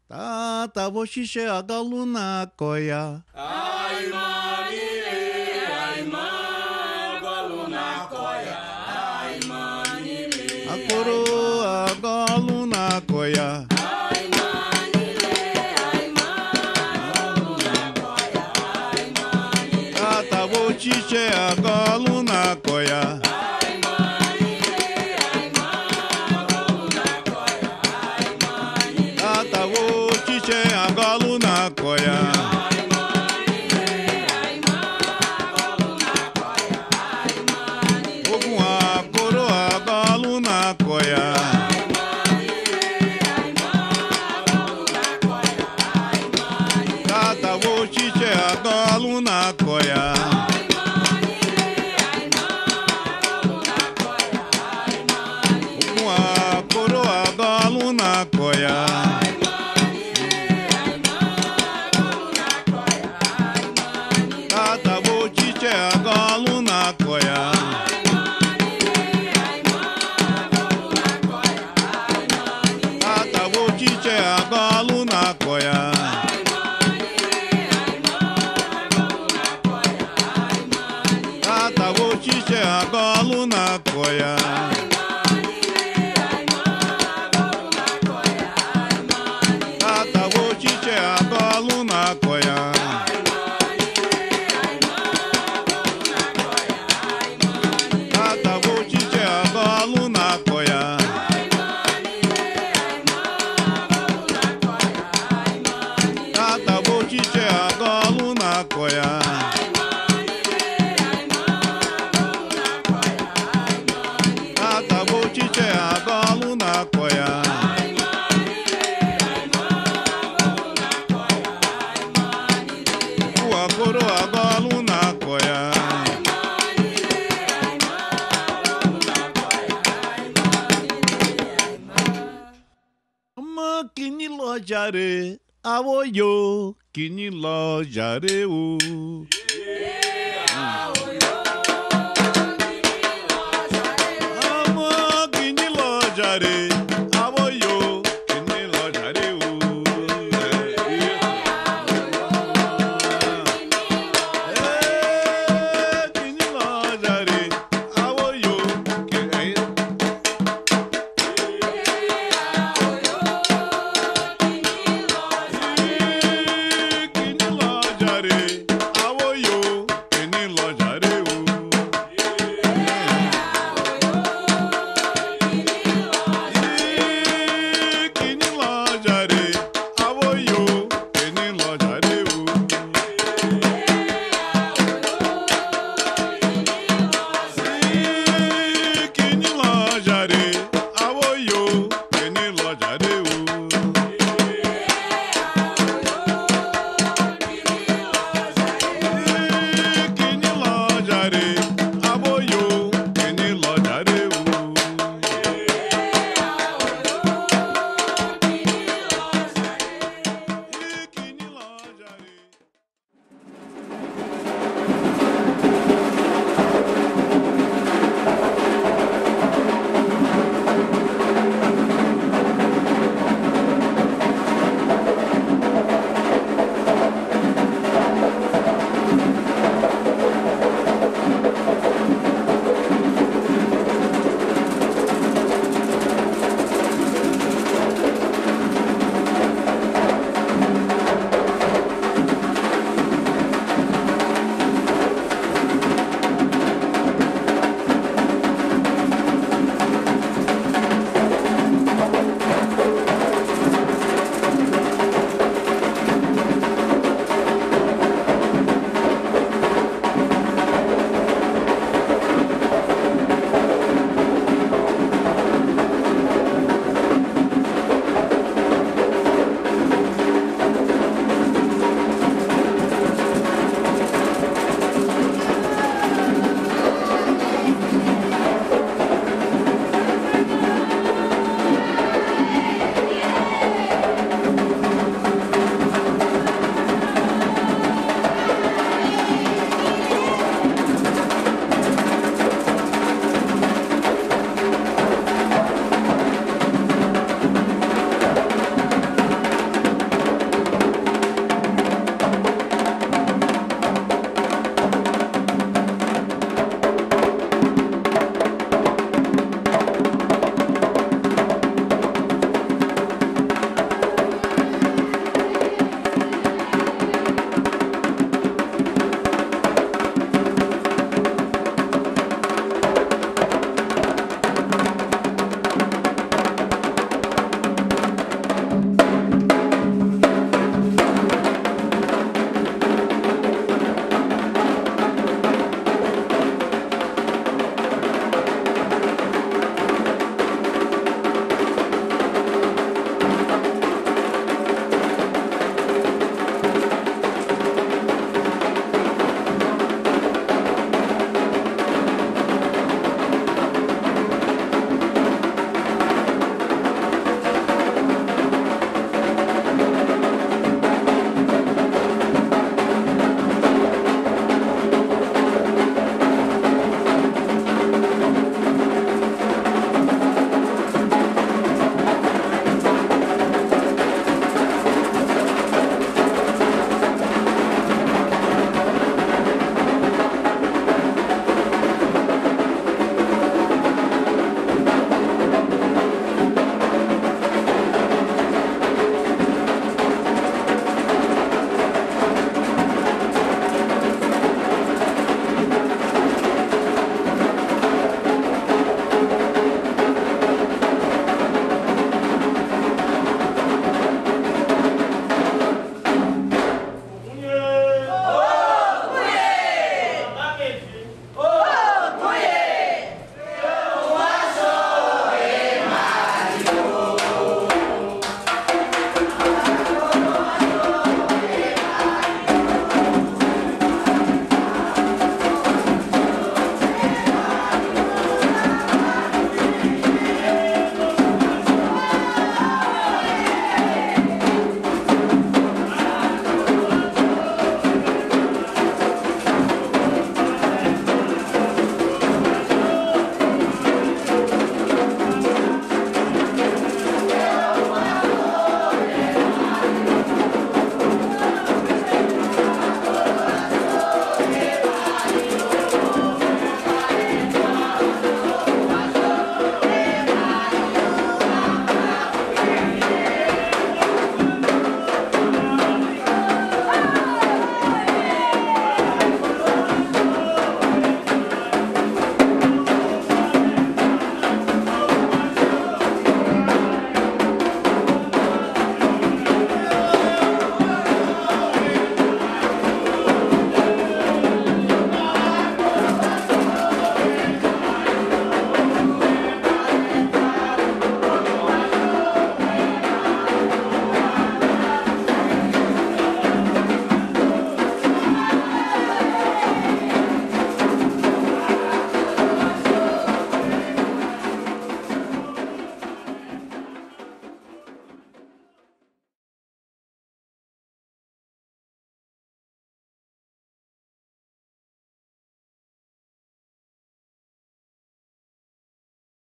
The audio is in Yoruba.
Tata voșișe agaluna coia. Ai manile, ai galuna coia. Ai manile, Acoro agaluna coia. ai manile, ai galuna coia. Ai manile, Tata voșișe agaluna coia. ai manile, ai galuna coia. Ai manile, Tata voșișe agaluna coia. ai manile, ai galuna coia. Ai manile, Ogun acoro agaluna coia. ai manile, ai galuna coia. Ai manile, Tata voșișe agaluna coia. ai manile, ai galuna coia. Ai manile, Ogun acoro agaluna coia. ai manile, ai galuna coia. Ai manile, Tata voșișe agaluna coia. ai manile, ai galuna coia. Ai manile, Tata voșișe agaluna coia. ai manile, ai galuna coia. Ai manile, Tata voșișe agaluna coia. ai manile, ai galuna coia. Ai manile, Tata voșișe agaluna coia. ai manile, ai galuna coia. Ai manile, Tata voșișe agaluna coia. ai manile, ai galuna coia. Ai manile, Tata voșișe agaluna coia. ai manile, ai galuna coia. Ai manile, Tata voșișe agaluna coia. ai manile, ai galuna coia. Ai manile, Cu acoro agaluna coia. ai manile, ai galuna coia. Ai manile, ai Mă chini lo jare. Avoyo kini lo jare o.